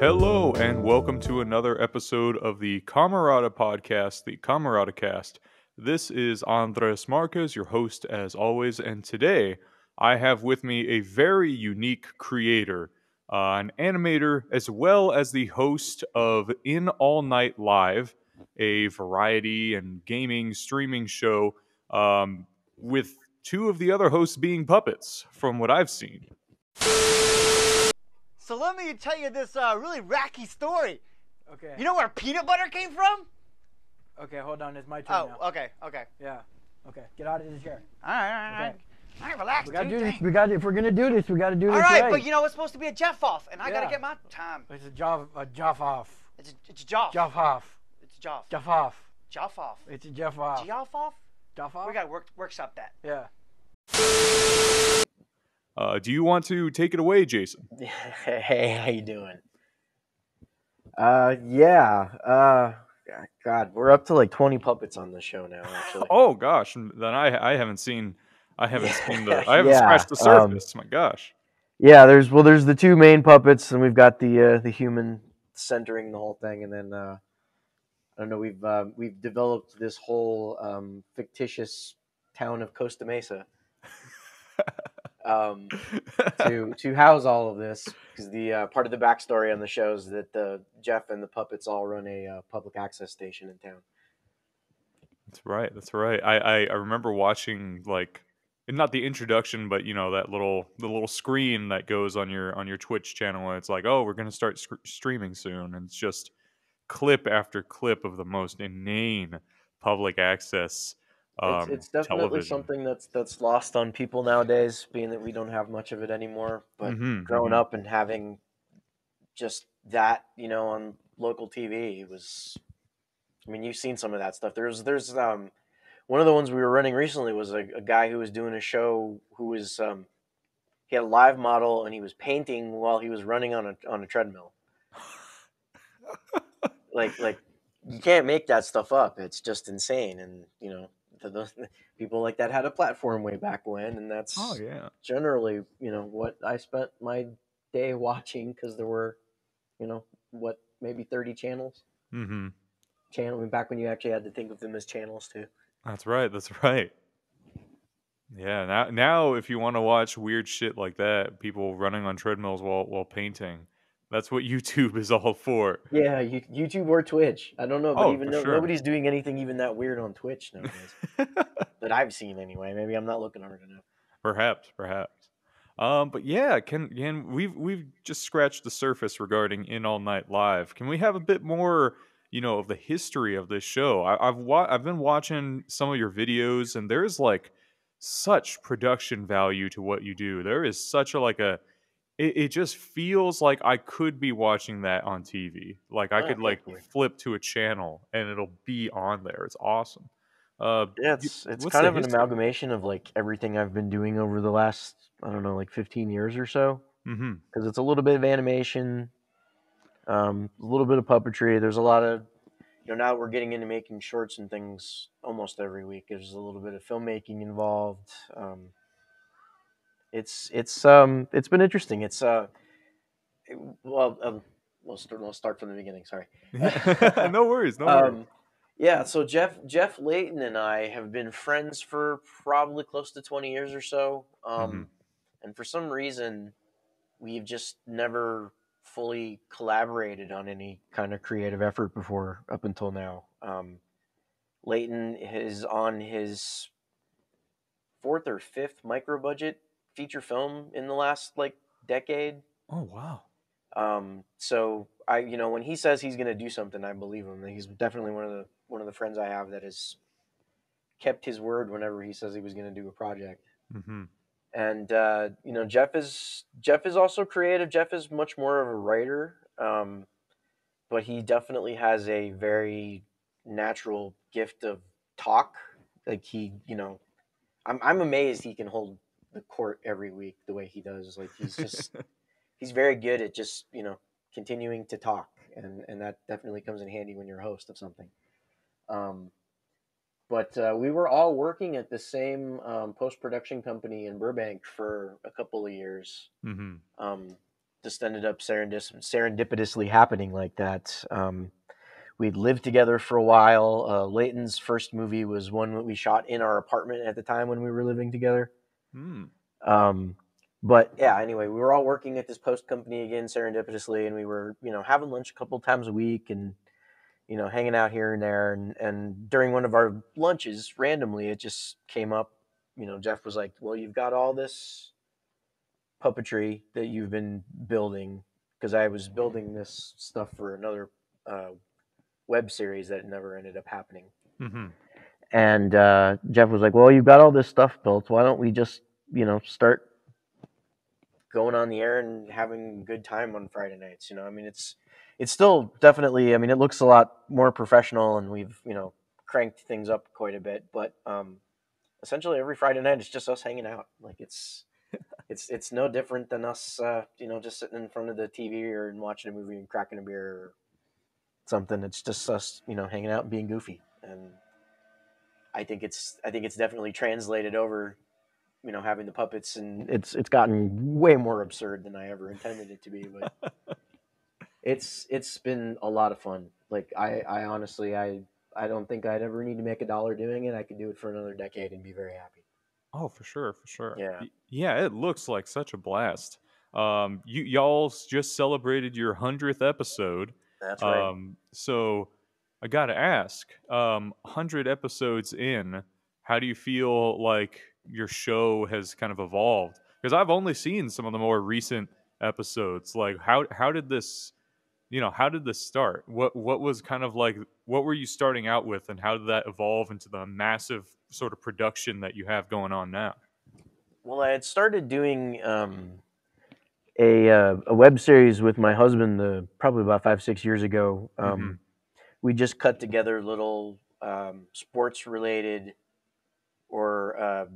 Hello, and welcome to another episode of the Camerata Podcast, the CamerataCast. This is Andres Marquez, your host as always, and today I have with me a very unique creator, an animator, as well as the host of In All Night Live, a variety and gaming streaming show with two of the other hosts being puppets, from what I've seen. So let me tell you this really wacky story. Okay. You know where peanut butter came from? Okay, hold on. It's my turn now. Oh, okay. Yeah. Okay. Get out of the chair. All right. Okay. All right, relax, We gotta dude. do this. Dang. If we're gonna do this, we gotta do this All right, right. but you know it's supposed to be a Jeff off, and I gotta Yeah. get my time. It's a joff off. It's Joff. Joff off. It's Joff. Joff off. Joff off. It's a Jeff off. Geoff off? Joff off. We gotta workshop that. Yeah. Do you want to take it away, Jason? Hey, how you doing? God, we're up to like 20 puppets on the show now, actually. Oh gosh, then I haven't seen I haven't Yeah, scratched the surface. My gosh. Yeah, there's the two main puppets, and we've got the human centering the whole thing, and then I don't know, we've developed this whole fictitious town of Costa Mesa to house all of this, because the part of the backstory on the show is that Jeff and the puppets all run a public access station in town. That's right. I remember watching, like, not the introduction, but you know, the little screen that goes on your Twitch channel, and it's like, oh, we're gonna start streaming soon, and it's just clip after clip of the most inane public access. It's definitely television. something that's lost on people nowadays, being that we don't have much of it anymore. But growing up and having just that, you know, on local TV, it was. I mean, you've seen some of that stuff. There's one of the ones we were running recently was a guy who was doing a show who was he had a live model and he was painting while he was running on a treadmill. like you can't make that stuff up. It's just insane, and you know. The people like that had a platform way back when, and that's generally, you know, what I spent my day watching, because there were, you know, maybe 30 channels. Back when you actually had to think of them as channels too. That's right. Yeah, now if you want to watch weird shit like that, people running on treadmills while painting, that's what YouTube is all for. Yeah, YouTube or Twitch. I don't know, but sure. Nobody's doing anything even that weird on Twitch nowadays. That I've seen anyway. Maybe I'm not looking hard enough. Perhaps. But yeah, we've just scratched the surface regarding In All Night Live. Can we have a bit more, you know, of the history of this show? I've been watching some of your videos, and there's like such production value to what you do. There is such it just feels like I could be watching that on TV. Like I could flip to a channel and it'll be on there. It's awesome. Yeah, it's kind of an amalgamation of like everything I've been doing over the last, I don't know, like 15 years or so. Because it's a little bit of animation, a little bit of puppetry. There's a lot of, you know, now we're getting into making shorts and things almost every week. There's a little bit of filmmaking involved. It's been interesting. It's we'll start from the beginning. Sorry. No worries. Yeah, so Jeff Leighton and I have been friends for probably close to 20 years or so. And for some reason, we've just never fully collaborated on any kind of creative effort before up until now. Leighton is on his 4th or 5th micro budget feature film in the last like decade. Oh wow. So I, you know, when he says he's going to do something, I believe him. He's definitely one of the friends I have that has kept his word whenever he says he was going to do a project. And you know, Jeff is also creative. Jeff is much more of a writer, but he definitely has a very natural gift of talk. Like he, you know, I'm amazed he can hold the court every week the way he does. Like he's just he's very good at just, you know, continuing to talk, and that definitely comes in handy when you're a host of something. But we were all working at the same post-production company in Burbank for a couple of years. just ended up serendipitously happening like that. We'd lived together for a while. Leighton's first movie was one that we shot in our apartment at the time when we were living together. But yeah, anyway, we were all working at this post company again serendipitously, and we were, having lunch a couple times a week and, hanging out here and there. And during one of our lunches, randomly, it just came up. Jeff was like, well, you've got all this puppetry that you've been building, because I was building this stuff for another web series that never ended up happening. And Jeff was like, well, you've got all this stuff built. Why don't we just, start going on the air and having a good time on Friday nights? It's still definitely, it looks a lot more professional, and we've, cranked things up quite a bit. But essentially every Friday night, it's just us hanging out. Like it's no different than us, just sitting in front of the TV and watching a movie and cracking a beer or something. It's just us, hanging out and being goofy. And I think it's definitely translated over, having the puppets, and it's gotten way more absurd than I ever intended it to be. But it's been a lot of fun. Like I honestly, I don't think I'd ever need to make $1 doing it. I could do it for another decade and be very happy. Oh, for sure. Yeah. Yeah, it looks like such a blast. Y'all just celebrated your 100th episode. That's right. So I gotta ask, 100 episodes in, how do you feel like your show has kind of evolved? Because I've only seen some of the more recent episodes. Like, how did this, how did this start? What was kind of like, what were you starting out with, and how did that evolve into the massive sort of production that you have going on now? Well, I had started doing a web series with my husband probably about 5-6 years ago. We just cut together little sports related or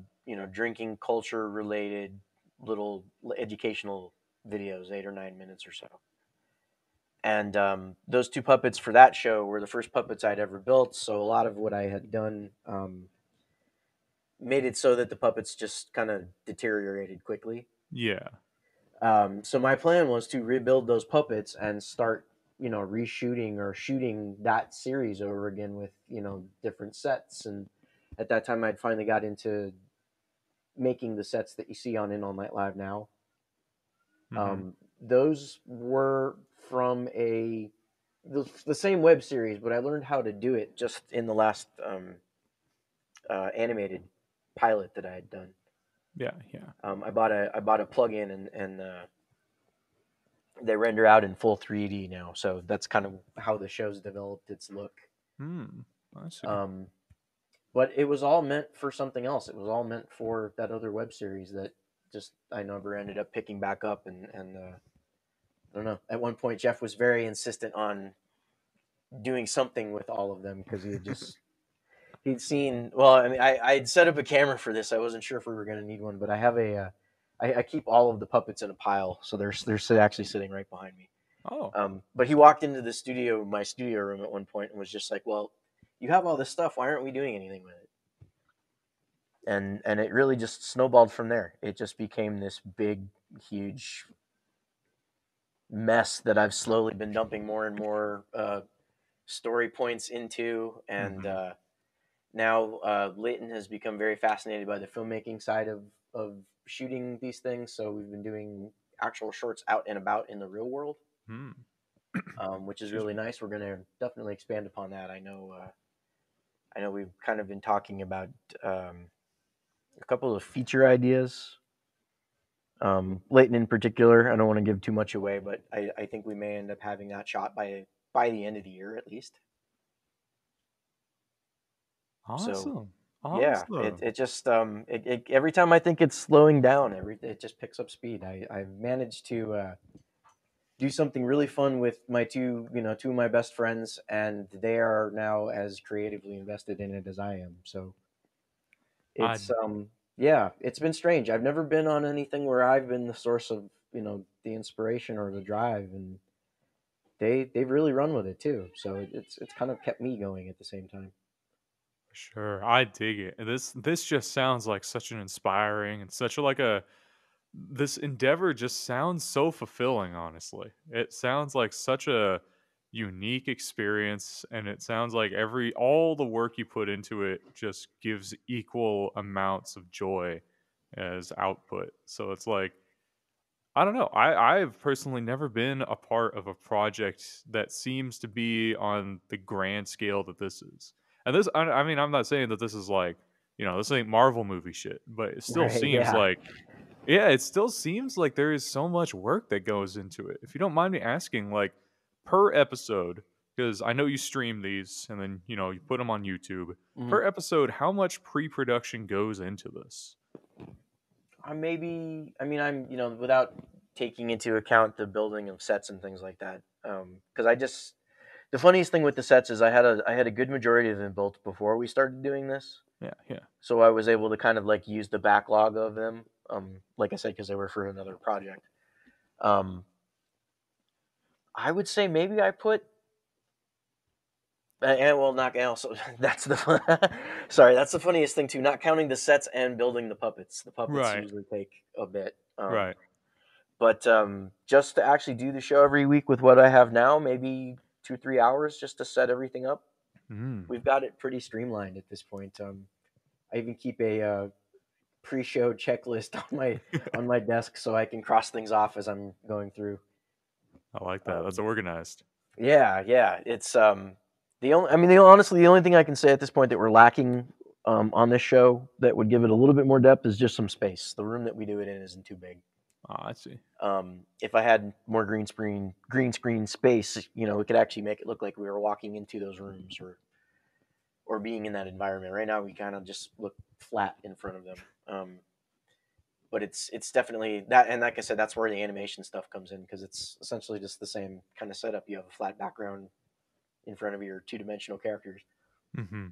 drinking culture related little educational videos, 8 or 9 minutes or so. And those 2 puppets for that show were the first puppets I'd ever built. So a lot of what I had done made it so that the puppets just kind of deteriorated quickly. Yeah. So my plan was to rebuild those puppets and start, reshooting or shooting that series over again with, different sets. And at that time, I'd finally got into making the sets that you see on In All Night Live now. Those were from the same web series, but I learned how to do it just in the last animated pilot that I had done. Yeah. I bought a plugin and they render out in full 3D now, so that's kind of how the show's developed its look. I see. But it was all meant for something else. It was all meant for that other web series that just I never ended up picking back up. And I don't know. At one point, Jeff was very insistent on doing something with all of them because he had just he'd seen. Well, I'd set up a camera for this. I wasn't sure if we were going to need one, but I have I keep all of the puppets in a pile, so they're actually sitting right behind me. Oh. But he walked into my studio room at one point and was just like, "Well, you have all this stuff. Why aren't we doing anything with it?" And it really just snowballed from there. It just became this big, huge mess that I've slowly been dumping more and more story points into. And now Leighton has become very fascinated by the filmmaking side of shooting these things. So we've been doing actual shorts out and about in the real world, which is really nice. We're going to definitely expand upon that. I know we've kind of been talking about a couple of feature ideas. Leighton in particular, I don't want to give too much away, but I think we may end up having that shot by the end of the year at least. Awesome. Yeah, it just every time I think it's slowing down, it just picks up speed. I've managed to do something really fun with my two of my best friends, and they are now as creatively invested in it as I am. So it's it's been strange. I've never been on anything where I've been the source of the inspiration or the drive, and they've really run with it too. So it's kind of kept me going at the same time. Sure, I dig it. This just sounds like such an inspiring and such a this endeavor just sounds so fulfilling, honestly. It sounds like such a unique experience, and it sounds like all the work you put into it just gives equal amounts of joy as output. So it's like, I don't know. I've personally never been a part of a project that seems to be on the grand scale that this is. And this, I mean, I'm not saying that this is like, this ain't Marvel movie shit, but it still Right, seems yeah. like, yeah, it still seems like there is so much work that goes into it. If you don't mind me asking, like, per episode, because I know you stream these and then, you put them on YouTube, Mhm. per episode, how much pre-production goes into this? I'm without taking into account the building of sets and things like that. Because the funniest thing with the sets is I had a good majority of them built before we started doing this. Yeah, yeah. So I was able to kind of like use the backlog of them. Like I said, because they were for another project. I would say maybe I put. And well, not also. That's the sorry. That's the funniest thing too. Not counting the sets and building the puppets. The puppets Right. usually take a bit. Right. But just to actually do the show every week with what I have now, maybe 2-3 hours just to set everything up. Mm. We've got it pretty streamlined at this point. I even keep a pre-show checklist on my desk so I can cross things off as I'm going through. I like that. That's organized. Yeah. It's honestly, the only thing I can say at this point that we're lacking on this show that would give it a little bit more depth is just some space. The room that we do it in isn't too big. I see. If I had more green screen space, it could actually make it look like we were walking into those rooms or being in that environment. Right now, we kind of just look flat in front of them. But it's definitely that, and like I said, that's where the animation stuff comes in because it's essentially just the same kind of setup. You have a flat background in front of your 2-dimensional characters. Mm-hmm.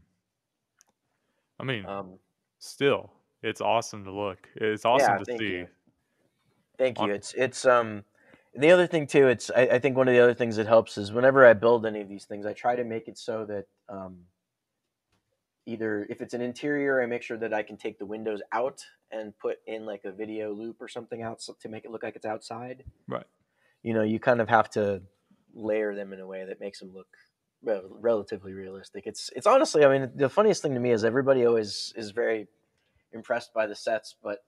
I mean, Um, still, it's awesome to look. It's awesome to thank see. you. Thank you. It's the other thing too. I think one of the other things that helps is whenever I build any of these things, I try to make it so that either if it's an interior, I make sure that I can take the windows out and put in like a video loop or something out to make it look like it's outside. Right. You kind of have to layer them in a way that makes them look relatively realistic. It's honestly, I mean, the funniest thing to me is everybody always is very impressed by the sets, but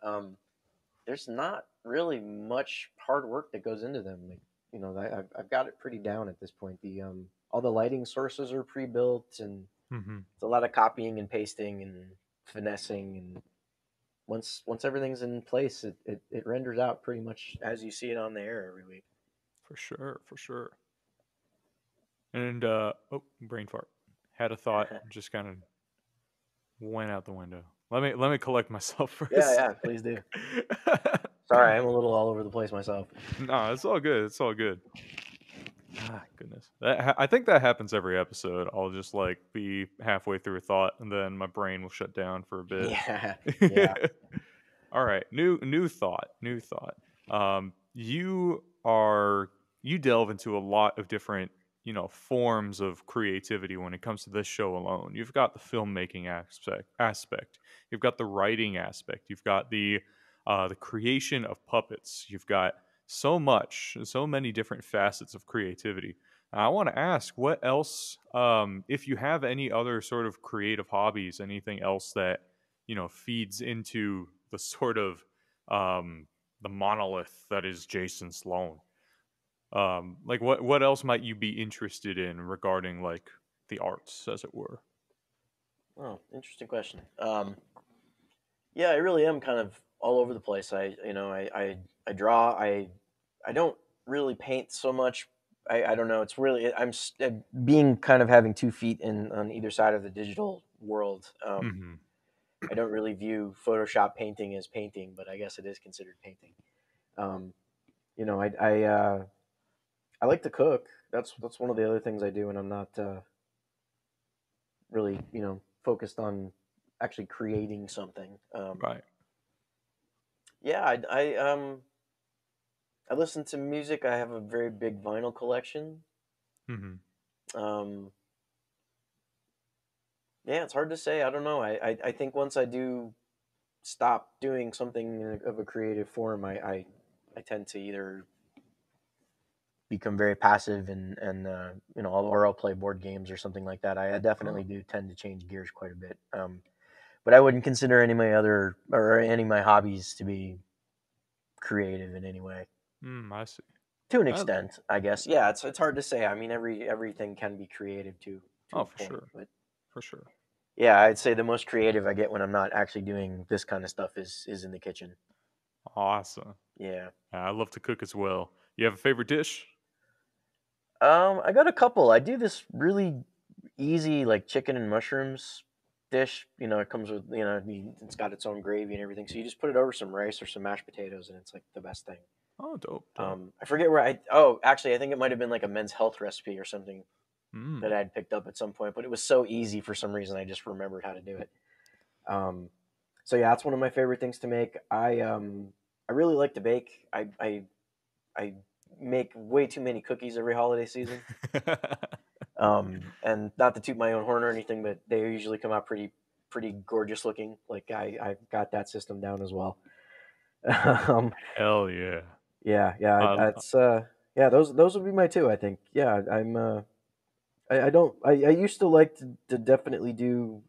there's not really much hard work that goes into them. Like, I've got it pretty down at this point. The all the lighting sources are pre-built, and it's a lot of copying and pasting and finessing. And once everything's in place, it renders out pretty much as you see it on the air every week. For sure. And brain fart. Had a thought, just kind of went out the window. Let me collect myself first. Yeah, please do. Sorry, I'm a little all over the place myself. No, it's all good. It's all good. Ah, goodness. I think that happens every episode. I'll just like be halfway through a thought, and then my brain will shut down for a bit. Yeah. All right. New thought. You delve into a lot of different forms of creativity when it comes to this show alone. You've got the filmmaking aspect. You've got the writing aspect. You've got the creation of puppets. You've got so many different facets of creativity. I want to ask, what else, if you have any other sort of creative hobbies, anything else that feeds into the sort of the monolith that is Jasin Sloan. Like what else might you be interested in regarding like the arts, as it were? Oh, interesting question. Yeah, I really am kind of all over the place. I draw. I don't really paint so much. I don't know. It's really being kind of having 2 feet on either side of the digital world. I don't really view Photoshop painting as painting, but I guess it is considered painting. I like to cook. That's one of the other things I do, and I'm not really focused on actually creating something. Right. Yeah, I listen to music. I have a very big vinyl collection. Yeah, it's hard to say. I don't know. I think once I do stop doing something of a creative form, I tend to either become very passive and you know, or I'll play board games or something like that. I definitely do tend to change gears quite a bit. But I wouldn't consider any of my hobbies to be creative in any way. I see. To an extent, I guess. Yeah, it's hard to say. I mean, everything can be creative to a for point, sure. but For sure. yeah, I'd say the most creative I get when I'm not actually doing this kind of stuff is in the kitchen. Awesome. Yeah. I love to cook as well. You have a favorite dish? I got a couple. I do this really easy like chicken and mushrooms dish. You know, it comes with, you know, it's got its own gravy and everything. So you just put it over some rice or some mashed potatoes, and it's like the best thing. Oh, dope. I forget where actually I think it might have been like a Men's Health recipe or something that I'd picked up at some point, but it was so easy for some reason I just remembered how to do it. So yeah, that's one of my favorite things to make. I really like to bake. I make way too many cookies every holiday season. And not to toot my own horn or anything, but they usually come out pretty gorgeous looking. Like I've got that system down as well. Hell yeah. Yeah, that's yeah, those would be my two, I think. Yeah, I used to like to definitely do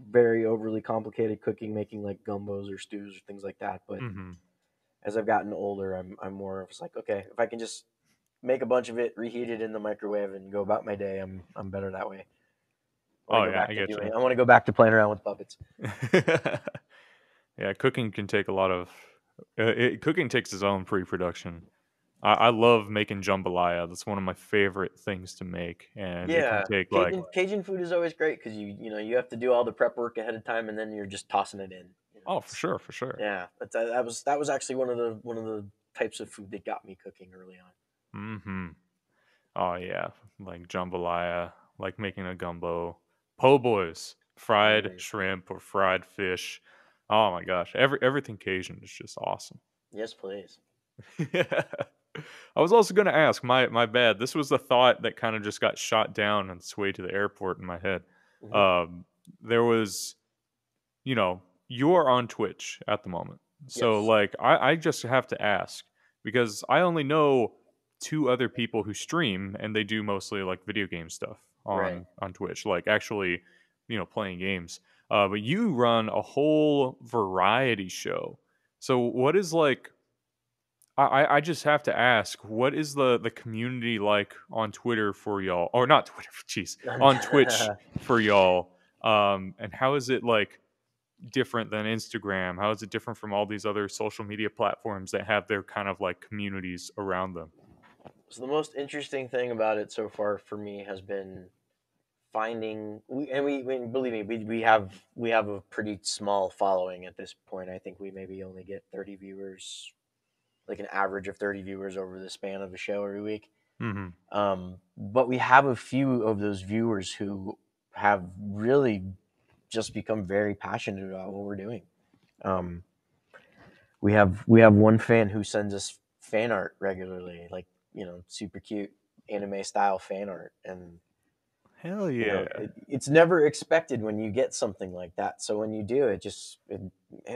very overly complicated cooking, making like gumbos or stews or things like that. But as I've gotten older, I'm more of just like, okay, if I can just make a bunch of it, reheat it in the microwave, and go about my day, I'm better that way. I get you. I want to go back to playing around with puppets. Yeah, cooking can take a lot of. Cooking takes its own pre-production. I love making jambalaya. That's one of my favorite things to make, and it can take Cajun food is always great because you have to do all the prep work ahead of time, and then you're just tossing it in. You know, oh, for sure. Yeah, but that was actually one of the types of food that got me cooking early on. Oh yeah, like jambalaya, like making a gumbo, po' boys, fried shrimp or fried fish. Oh my gosh, everything Cajun is just awesome. Yes, please. Yeah. I was also going to ask, my bad. This was a thought that kind of just got shot down on its way to the airport in my head. There was, you're on Twitch at the moment. So, Yes. like, I just have to ask, because I only know 2 other people who stream, and they do mostly, like, video game stuff on Twitch. Like, actually, playing games. But you run a whole variety show. So, what is, like... I just have to ask, what is the community like on Twitter for y'all? Or not Twitter, jeez, on Twitch for y'all? And how is it like different than Instagram? How is it different from all these other social media platforms that have their kind of like communities around them? So the most interesting thing about it so far for me has been finding, believe me, we have a pretty small following at this point. I think we maybe only get 30 viewers, like an average of 30 viewers over the span of a show every week. But we have a few of those viewers who have really just become very passionate about what we're doing. We have one fan who sends us fan art regularly, like, super cute anime style fan art. And hell yeah, it's never expected when you get something like that. So when you do, it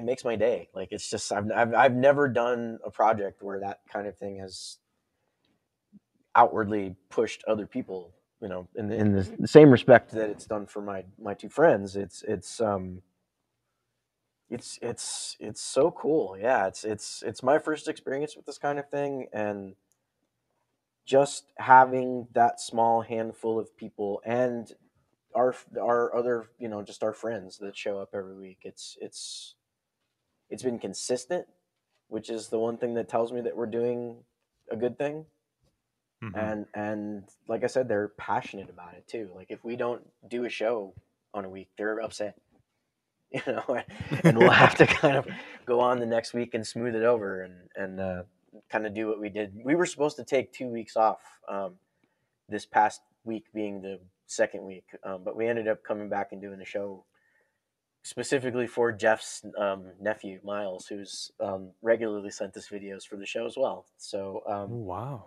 makes my day. Like, it's just, I've never done a project where that kind of thing has outwardly pushed other people, in the same respect that it's done for my 2 friends. It's so cool. Yeah. It's my first experience with this kind of thing. And just having that small handful of people and our other, just our friends that show up every week, it's been consistent, which is the one thing that tells me that we're doing a good thing. And like I said, they're passionate about it too. Like, if we don't do a show on a week, they're upset, and we'll have to kind of go on the next week and smooth it over and kind of do what we did. We were supposed to take 2 weeks off, this past week being the second week, but we ended up coming back and doing a show specifically for Jeff's nephew Miles, who's regularly sent us videos for the show as well. So wow,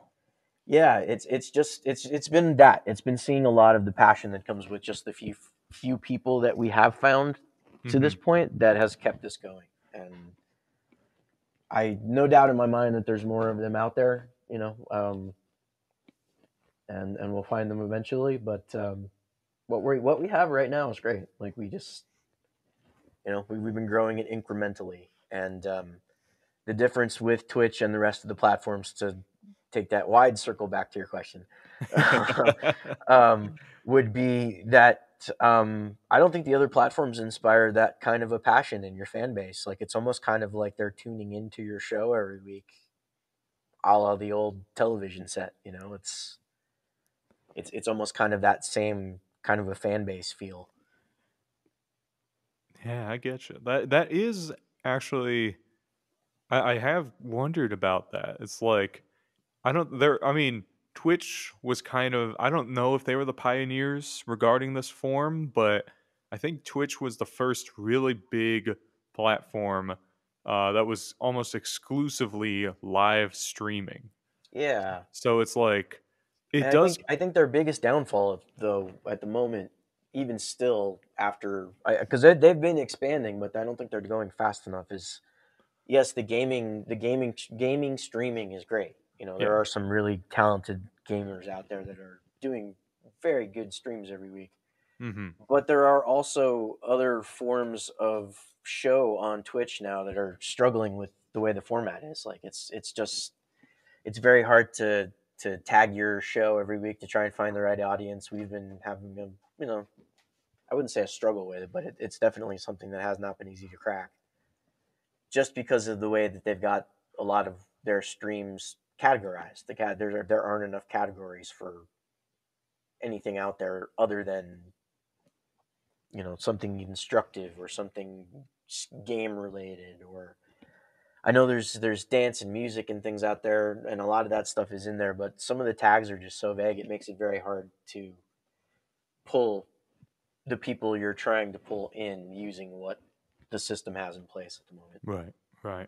yeah, it's been that. It's been seeing a lot of the passion that comes with just the few people that we have found to this point that has kept us going. and I no doubt in my mind that there's more of them out there, and we'll find them eventually. But what we have right now is great. Like we just, we've been growing it incrementally, and the difference with Twitch and the rest of the platforms, to take that wide circle back to your question, would be that I don't think the other platforms inspire that kind of a passion in your fan base. Like it's almost kind of like they're tuning into your show every week, a la the old television set. It's almost kind of that same kind of a fan base feel. Yeah, I get you. That is actually, I have wondered about that. It's like I mean, Twitch was kind of, I don't know if they were the pioneers regarding this form, but I think Twitch was the first really big platform that was almost exclusively live streaming. Yeah. So it's like, it And does. I think their biggest downfall, though, at the moment, even still after, because they've been expanding, but I don't think they're going fast enough. Is yes, the gaming streaming is great. There are some really talented gamers out there that are doing very good streams every week. Mm-hmm. But there are also other forms of show on Twitch now that are struggling with the way the format is. Like it's very hard to tag your show every week to try and find the right audience. We've been having I wouldn't say a struggle with it, but it's definitely something that has not been easy to crack. Just because of the way that they've got a lot of their streams categorized. There aren't enough categories for anything out there other than something instructive or something game related, or I know there's dance and music and things out there, and a lot of that stuff is in there, but some of the tags are just so vague, it makes it very hard to pull the people you're trying to pull in using what the system has in place at the moment. Right.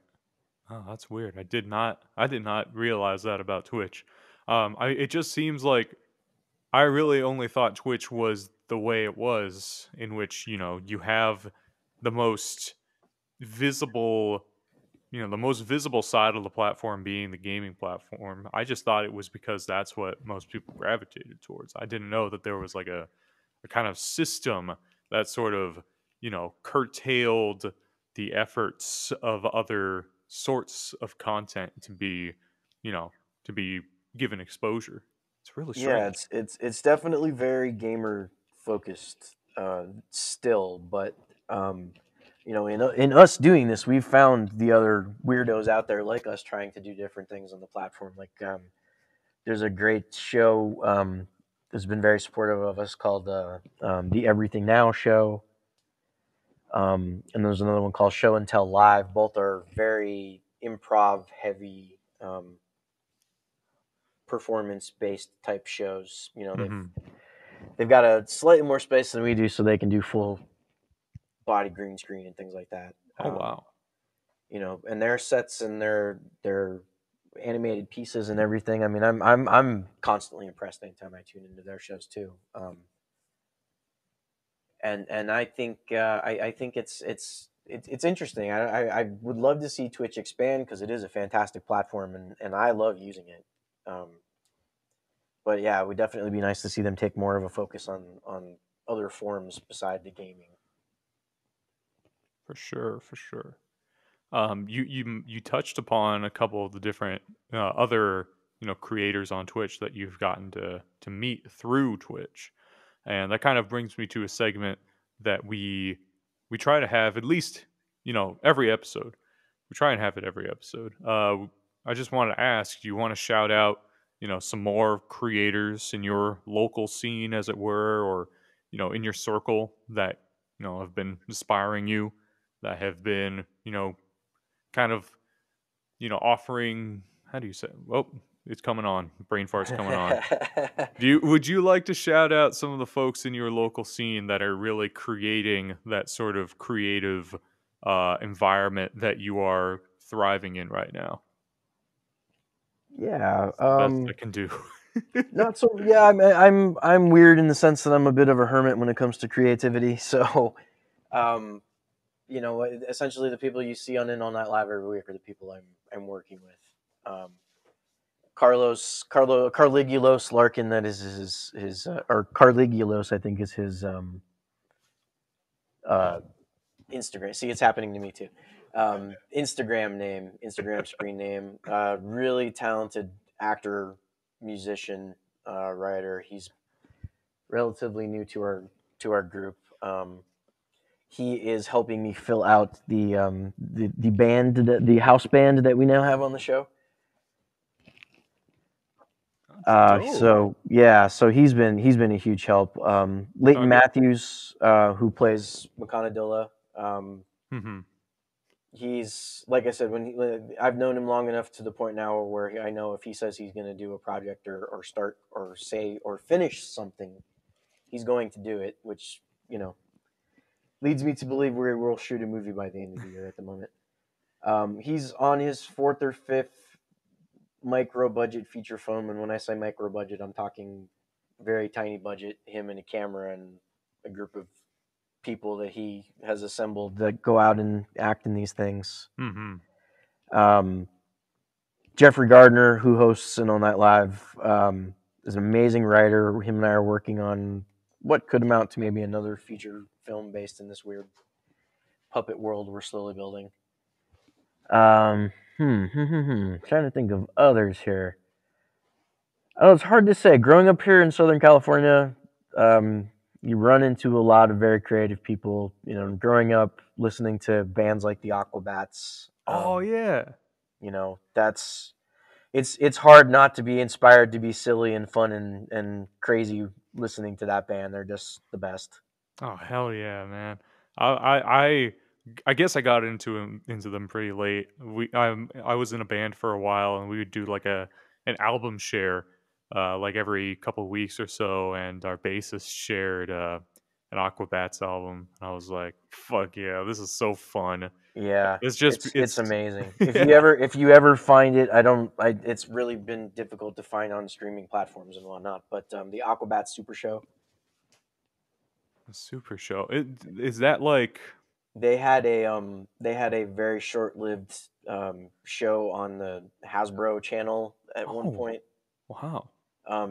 Oh, that's weird. I did not realize that about Twitch. It just seems like I really only thought Twitch was the way it was, in which, you have the most visible, the most visible side of the platform being the gaming platform. I just thought it was because that's what most people gravitated towards. I didn't know that there was like a kind of system that sort of, curtailed the efforts of other sorts of content to be, to be given exposure. It's really strange. Yeah, it's definitely very gamer focused still, but in us doing this, we've found the other weirdos out there like us trying to do different things on the platform. Like there's a great show that's been very supportive of us called the Everything Now Show, and there's another one called Show and Tell Live. Both are very improv heavy. Performance-based type shows. They've got a slightly more space than we do, so they can do full body green screen and things like that. Oh wow! And their sets and their animated pieces and everything. I mean, I'm constantly impressed anytime I tune into their shows too. And I think it's interesting. I would love to see Twitch expand because it is a fantastic platform and I love using it. But yeah, it would definitely be nice to see them take more of a focus on other forms beside the gaming. For sure. You touched upon a couple of the different other creators on Twitch that you've gotten to meet through Twitch, and that kind of brings me to a segment that we try to have at least every episode. We try and have it every episode. I just want to ask, do you want to shout out some more creators in your local scene, as it were, or in your circle that have been inspiring you, that have been kind of offering, how do you say, well, it's coming on, brain fart's coming on. Would you like to shout out some of the folks in your local scene that are really creating that sort of creative environment that you are thriving in right now? Yeah, Best I can do. not so. Yeah, I'm weird in the sense that I'm a bit of a hermit when it comes to creativity. So, essentially the people you see on In All Night Live every week are the people I'm working with. Carligulos Larkin, that is his or Carligulos, I think is his Instagram. See, it's happening to me too. Instagram screen name. Really talented actor, musician, writer. He's relatively new to our group. He is helping me fill out the band, the house band that we now have on the show. So he's been a huge help. Leighton Matthews, who plays Makanadilla, he's, like I said, I've known him long enough to the point now where I know if he says he's going to do a project or start or say or finish something, he's going to do it, which leads me to believe we will shoot a movie by the end of the year at the moment. He's on his 4th or 5th micro budget feature film, and when I say micro budget, I'm talking very tiny budget. Him and a camera and a group of people that he has assembled that go out and act in these things. Jeffrey Gardner, who hosts In All Night Live, is an amazing writer. Him and I are working on what could amount to maybe another feature film based in this weird puppet world we're slowly building. Trying to think of others here. Oh, it's hard to say. Growing up here in Southern California, you run into a lot of very creative people. Growing up listening to bands like the Aquabats. It's hard not to be inspired to be silly and fun and crazy listening to that band. They're just the best. Oh, hell yeah, man. I guess I got into them pretty late. I was in a band for a while, and we would do like an album share, like every couple of weeks or so, and our bassist shared an Aquabats album. And I was like, "Fuck yeah, this is so fun!" Yeah, it's amazing. Yeah. If you ever find it, it's really been difficult to find on streaming platforms and whatnot. But the Aquabats Super Show. Super Show. Is that like? They had a very short-lived show on the Hasbro channel at one point. Wow.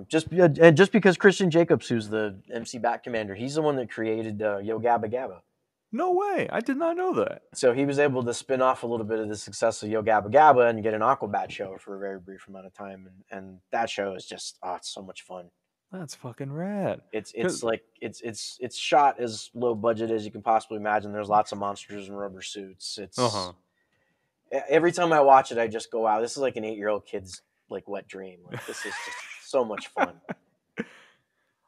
Just because Christian Jacobs, who's the MC Bat Commander, he's the one that created Yo Gabba Gabba. No way! I did not know that. So he was able to spin off a little bit of the success of Yo Gabba Gabba and get an Aquabat show for a very brief amount of time, and that show is just it's so much fun. That's fucking rad. It's shot as low budget as you can possibly imagine. There's lots of monsters and rubber suits. Every time I watch it, I just go, wow, this is like an 8-year-old kid's like wet dream. Like, this is just so much fun.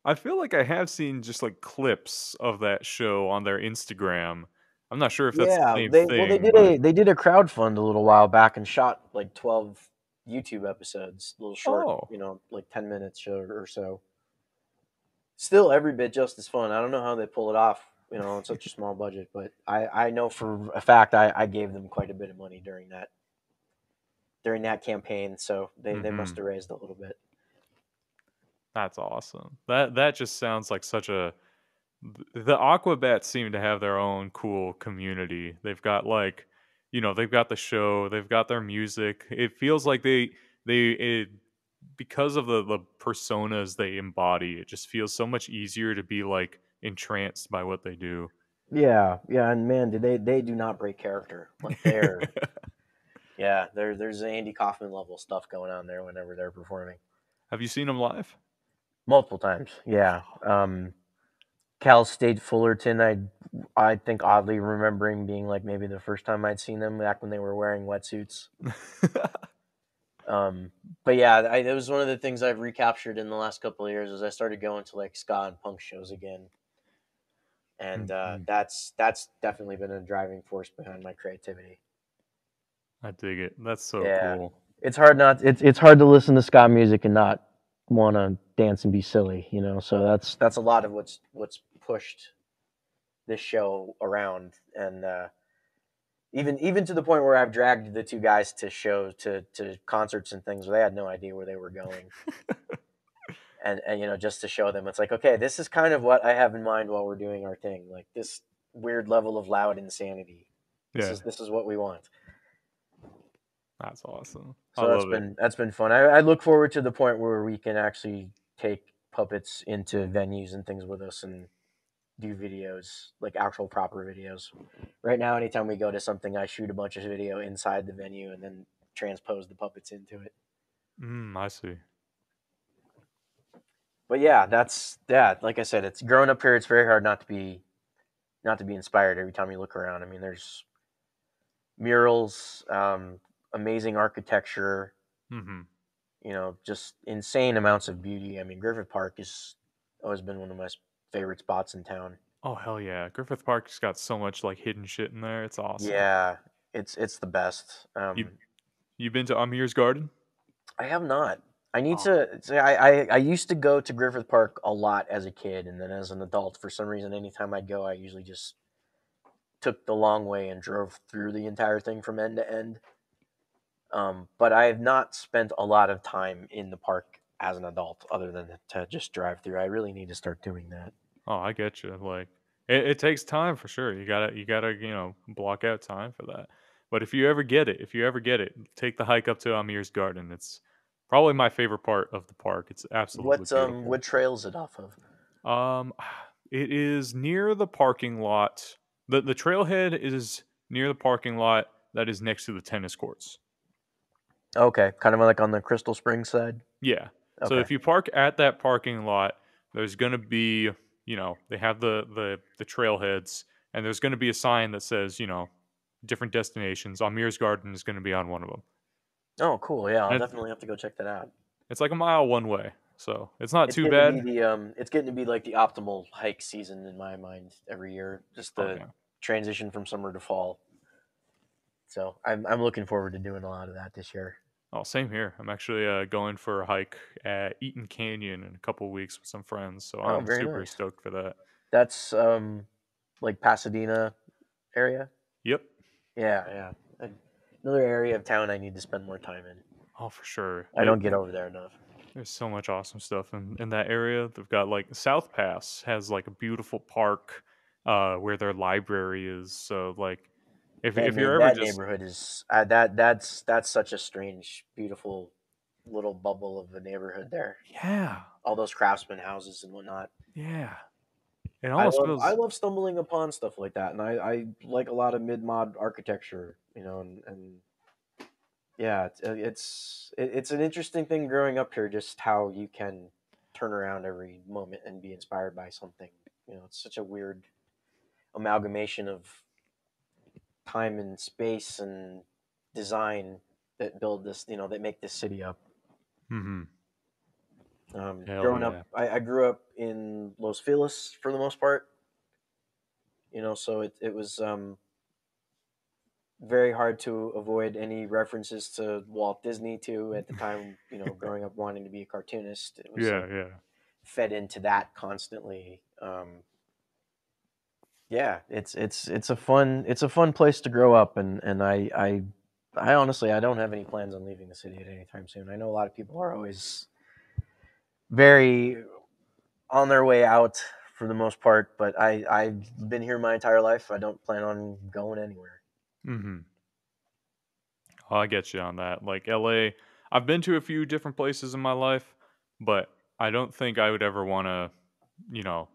I feel like I have seen just like clips of that show on their Instagram. I'm not sure if that's the same thing. Well, they did a crowdfund a little while back and shot like 12 YouTube episodes, little short, like 10 minutes or so. Still every bit just as fun. I don't know how they pull it off, on such a small budget, but I know for a fact I gave them quite a bit of money during that campaign, so they must have raised a little bit. That's awesome. That just sounds like such a. The Aquabats seem to have their own cool community. They've got like, they've got the show, they've got their music. It feels like because of the personas they embody, it just feels so much easier to be like entranced by what they do. Yeah, and man, they do not break character. Like they're, there's Andy Kaufman level stuff going on there whenever they're performing. Have you seen them live? Multiple times, yeah. Cal State Fullerton, I think oddly remembering being like maybe the first time I'd seen them back when they were wearing wetsuits. But yeah, it was one of the things I've recaptured in the last couple of years as I started going to like ska and punk shows again. And that's definitely been a driving force behind my creativity. I dig it. That's so cool. It's hard to listen to ska music and not want to dance and be silly, So that's a lot of what's pushed this show around, and even to the point where I've dragged the two guys to shows, to concerts and things where they had no idea where they were going. and just to show them, it's like, okay, this is kind of what I have in mind while we're doing our thing. Like this weird level of loud insanity. Yeah, This is what we want. that's awesome. So I love it. that's been fun. I look forward to the point where we can actually take puppets into venues and things with us and do videos, like actual proper videos. Right now, anytime we go to something, I shoot a bunch of video inside the venue and then transpose the puppets into it. I see. But yeah, that's that. Like I said, it's growing up here. It's very hard not to be inspired every time you look around. I mean, there's murals, amazing architecture, Mm-hmm. just insane amounts of beauty. I mean, Griffith Park has always been one of my favorite spots in town. Oh hell yeah, Griffith Park's got so much like hidden shit in there. It's awesome. Yeah, it's the best. You you been to Amir's Garden? I have not. I need Oh. to say I used to go to Griffith Park a lot as a kid, and then as an adult, for some reason, anytime I'd go, I usually just took the long way and drove through the entire thing from end to end. But I have not spent a lot of time in the park as an adult, other than to just drive through. I really need to start doing that. Oh, I get you. Like it takes time for sure. You gotta block out time for that. But if you ever get it, take the hike up to Amir's Garden. It's probably my favorite part of the park. It's absolutely beautiful. What trail is it off of? It is near the parking lot. The trailhead is near the parking lot that is next to the tennis courts. Okay, kind of like on the Crystal Springs side. Yeah. So Okay. if you park at that parking lot, there's gonna be, they have the trailheads, and there's gonna be a sign that says, different destinations. Amir's Garden is gonna be on one of them. Oh, cool. Yeah, I'll And definitely have to go check that out. it's like a mile one way, so it's not It's too getting to bad. be it's getting to be like the optimal hike season in my mind every year. Just the Okay. transition from summer to fall. So I'm looking forward to doing a lot of that this year. Oh, same here. I'm actually going for a hike at Eaton Canyon in a couple weeks with some friends, so Oh, I'm very super nice. stoked for that. That's like Pasadena area. Yep. Yeah. Another area of town I need to spend more time in. Oh, for sure. I don't get over there enough. There's so much awesome stuff in that area. They've got like South Pass has like a beautiful park where their library is. So like if you're ever That just neighborhood is that's such a strange, beautiful little bubble of a neighborhood there. yeah, All those craftsman houses and whatnot. yeah. It almost feels I love stumbling upon stuff like that, and I like a lot of mid mod architecture, and yeah, it's an interesting thing growing up here, just how you can turn around every moment and be inspired by something. It's such a weird amalgamation of time and space and design that build this, that make this city up. Hell Growing yeah. up, I grew up in Los Feliz for the most part. So it was very hard to avoid any references to Walt Disney too at the time. Growing up wanting to be a cartoonist, it was Yeah. fed into that constantly. Yeah, it's a fun place to grow up, and I honestly I don't have any plans on leaving the city at any time soon. I know a lot of people are always very on their way out for the most part, but I've been here my entire life. I don't plan on going anywhere. Mm-hmm. Oh, I get you on that. Like LA, I've been to a few different places in my life, but I don't think I would ever want to, you know,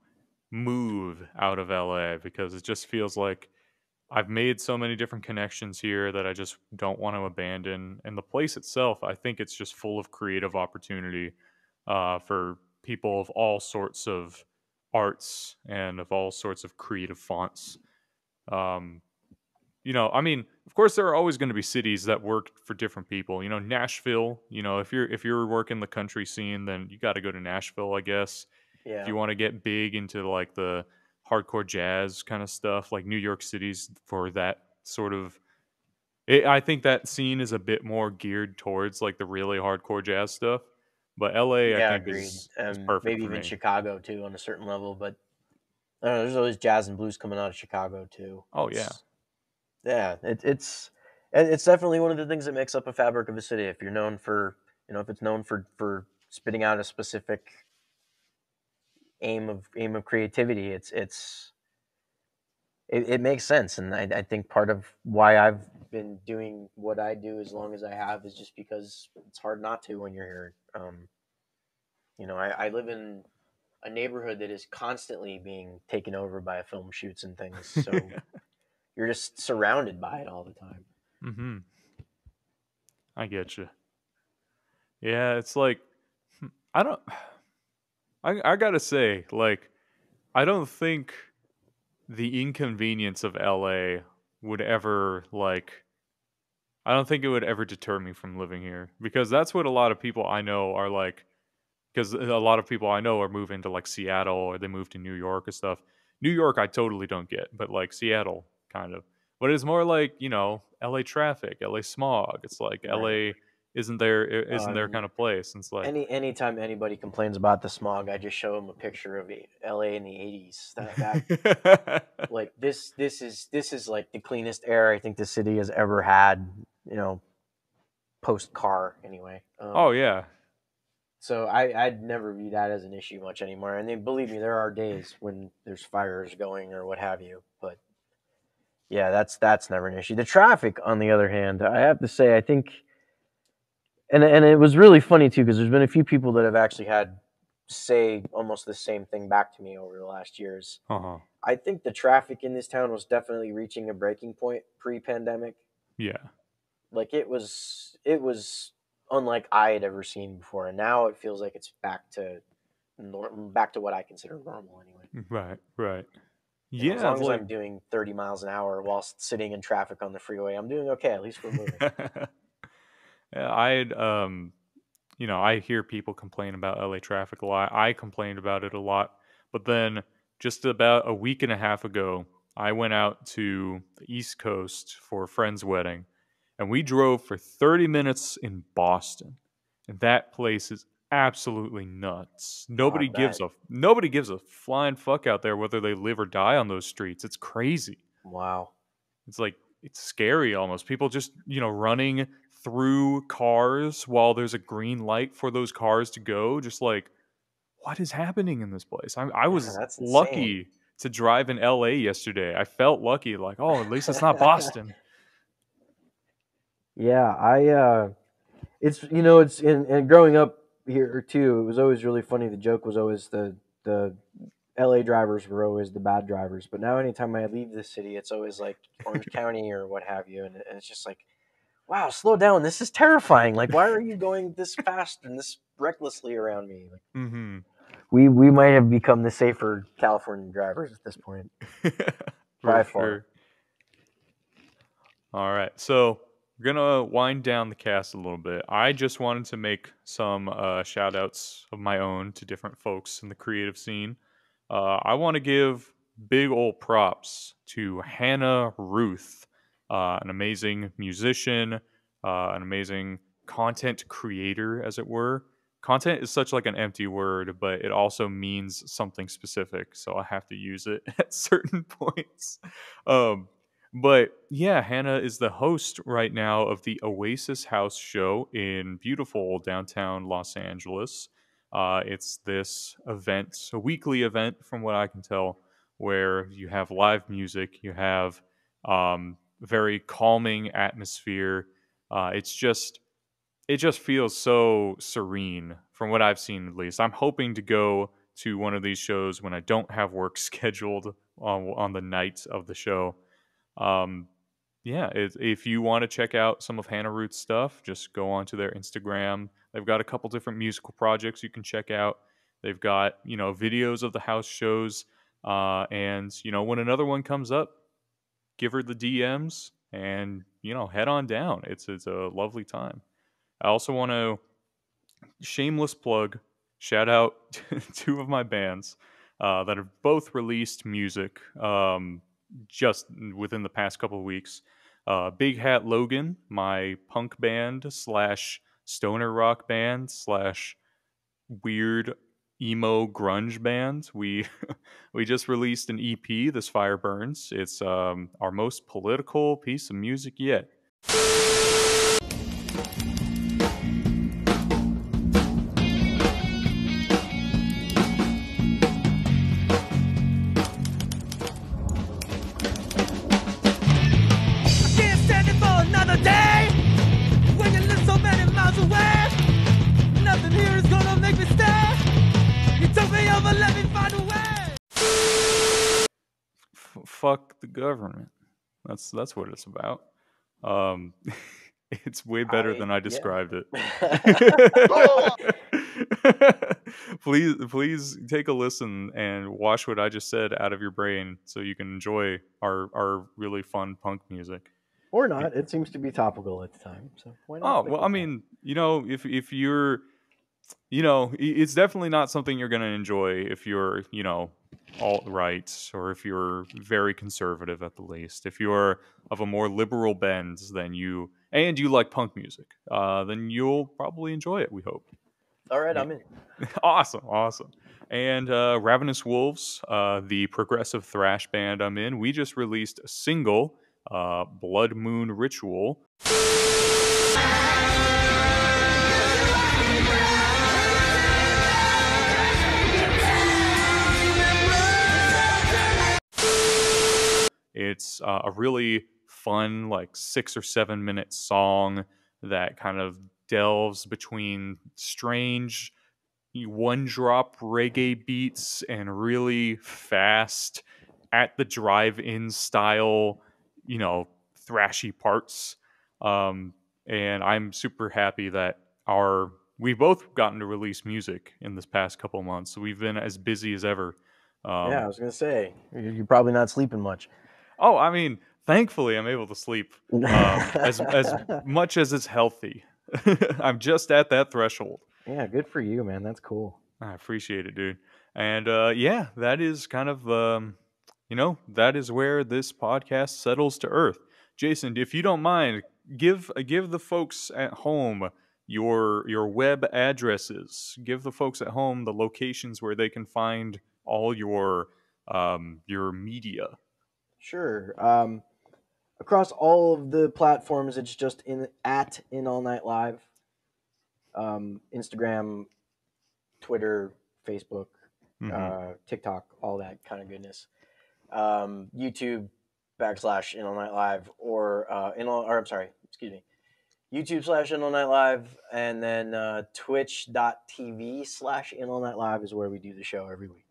move out of LA because it just feels like I've made so many different connections here that I just don't want to abandon. And the place itself, I think it's just full of creative opportunity for people of all sorts of arts and of all sorts of creative fonts. Um, I mean, of course, there are always going to be cities that work for different people. Nashville. If you're working the country scene, then you got to go to Nashville, I guess. Yeah. If you want to get big into like the hardcore jazz kind of stuff, like New York City's for that sort of. I think that scene is a bit more geared towards like the really hardcore jazz stuff. But LA, I Yeah, think, agreed. is perfect Maybe for even me. Chicago too, on a certain level. But I don't know, there's always jazz and blues coming out of Chicago too. Oh yeah. It's definitely one of the things that makes up a fabric of a city. If you're known for, if it's known for spitting out a specific aim of creativity, it's it makes sense, and I think part of why I've been doing what I do as long as I have is just because it's hard not to when you're here. I live in a neighborhood that is constantly being taken over by film shoots and things, so you're just surrounded by it all the time. Mm-hmm. I get you. Yeah, it's like I gotta say, like, I don't think the inconvenience of LA would ever I don't think it would ever deter me from living here, because that's what a lot of people I know are like. Because a lot of people I know are moving to like Seattle, or they move to New York and stuff. New York I totally don't get, but like Seattle kind of. But it's more like, LA traffic, LA smog. It's like Right. LA isn't their kind of place. And it's like Anytime anybody complains about the smog, I just show them a picture of LA in the 80s. Like this is like the cleanest air I think the city has ever had, post car anyway. Oh yeah. So I'd never view that as an issue much anymore. And then, believe me, there are days when there's fires going or what have you. But yeah, that's never an issue. The traffic, on the other hand, I have to say, I think, and it was really funny too, because there's been a few people that have actually had say almost the same thing back to me over the last years. Uh-huh. I think the traffic in this town was definitely reaching a breaking point pre-pandemic. Yeah. Like it was unlike I had ever seen before, and now it feels like it's back to what I consider normal anyway. Right. Yeah, as long as I'm doing 30 miles an hour whilst sitting in traffic on the freeway, I'm doing okay. At least we're moving. Yeah, I hear people complain about LA traffic a lot. I complained about it a lot, but then just about a week and a half ago, I went out to the East Coast for a friend's wedding, and we drove for 30 minutes in Boston, and that place is absolutely nuts. Nobody gives a flying fuck out there whether they live or die on those streets. It's crazy. Wow. It's like, it's scary almost. People just, running through cars while there's a green light for those cars to go. Just like, what is happening in this place? I was lucky to drive in LA yesterday. I felt lucky, like, oh, at least it's not Boston. Yeah, it's and growing up here too, it was always really funny. The joke was always the LA drivers were always the bad drivers, but now anytime I leave the city, it's always like Orange County or what have you, and it's just like, wow, slow down. This is terrifying. Like, why are you going this fast and this recklessly around me? Like, Mm-hmm. We might have become the safer California drivers at this point. By far. Sure. All right, so we're gonna wind down the cast a little bit. I just wanted to make some shout outs of my own to different folks in the creative scene. I want to give big old props to Hannah Ruth, an amazing musician, an amazing content creator, as it were. Content is such like an empty word, but it also means something specific, so I have to use it at certain points. But yeah, Hannah is the host right now of the Oasis House show in beautiful downtown Los Angeles. It's this event, a weekly event from what I can tell, where you have live music, you have very calming atmosphere. It just feels so serene from what I've seen, at least. I'm hoping to go to one of these shows when I don't have work scheduled on the night of the show. If you want to check out some of Hannah Ruth's stuff, just go onto their Instagram. They've got a couple different musical projects you can check out. They've got, videos of the house shows. And when another one comes up, give her the DMs and, head on down. It's a lovely time. I also want to shameless plug, shout out two of my bands that have both released music just within the past couple of weeks. Big Hat Logan, my punk band / stoner rock band / weird emo grunge band. We just released an EP, This Fire Burns. It's our most political piece of music yet. fuck the government. That's what it's about. It's way better than I described it. Please take a listen and wash what I just said out of your brain so you can enjoy our really fun punk music. Or not. It seems to be topical at the time. So why not? Oh, well, I mean, if you're, it's definitely not something you're going to enjoy if you're, alt-right, or if you're very conservative at the least. If you're of a more liberal bend than you like punk music, then you'll probably enjoy it, we hope. All right, I'm in. Awesome. And Ravenous Wolves, the progressive thrash band I'm in, we just released a single, Blood Moon Ritual. It's a really fun, 6 or 7 minute song that kind of delves between strange one-drop reggae beats and really fast, at the drive-in style, thrashy parts. And I'm super happy that we've both gotten to release music in this past couple months. So we've been as busy as ever. Yeah, I was going to say, you're probably not sleeping much. Oh, I mean, thankfully I'm able to sleep as much as it's healthy. I'm just at that threshold. Yeah, good for you, man. That's cool. I appreciate it, dude. And yeah, that is kind of, that is where this podcast settles to earth. Jason, if you don't mind, give the folks at home your web addresses. Give the folks at home the locations where they can find all your media. Sure. Across all of the platforms, it's just at In All Night Live. Instagram, Twitter, Facebook, TikTok, all that kind of goodness. YouTube /In All Night Live, or YouTube /In All Night Live, and then Twitch.tv /In All Night Live is where we do the show every week.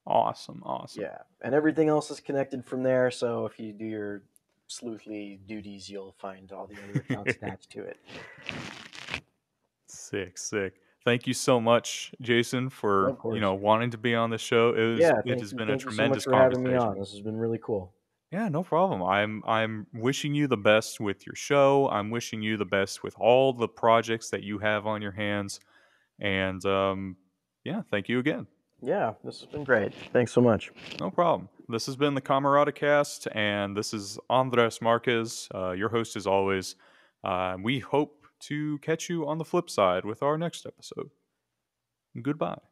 Awesome. Yeah, and everything else is connected from there, so if you do your sleuthly duties, you'll find all the other accounts attached to it. Sick. Thank you so much, Jason, for wanting to be on the show. It has been a tremendous conversation. Thank you so much for having me on. This has been really cool. Yeah, no problem. I'm wishing you the best with your show. I'm wishing you the best with all the projects that you have on your hands. And yeah, thank you again. Yeah, this has been great. Thanks so much. No problem. This has been the CamerataCast, and this is Andres Marquez, your host as always. We hope to catch you on the flip side with our next episode. Goodbye.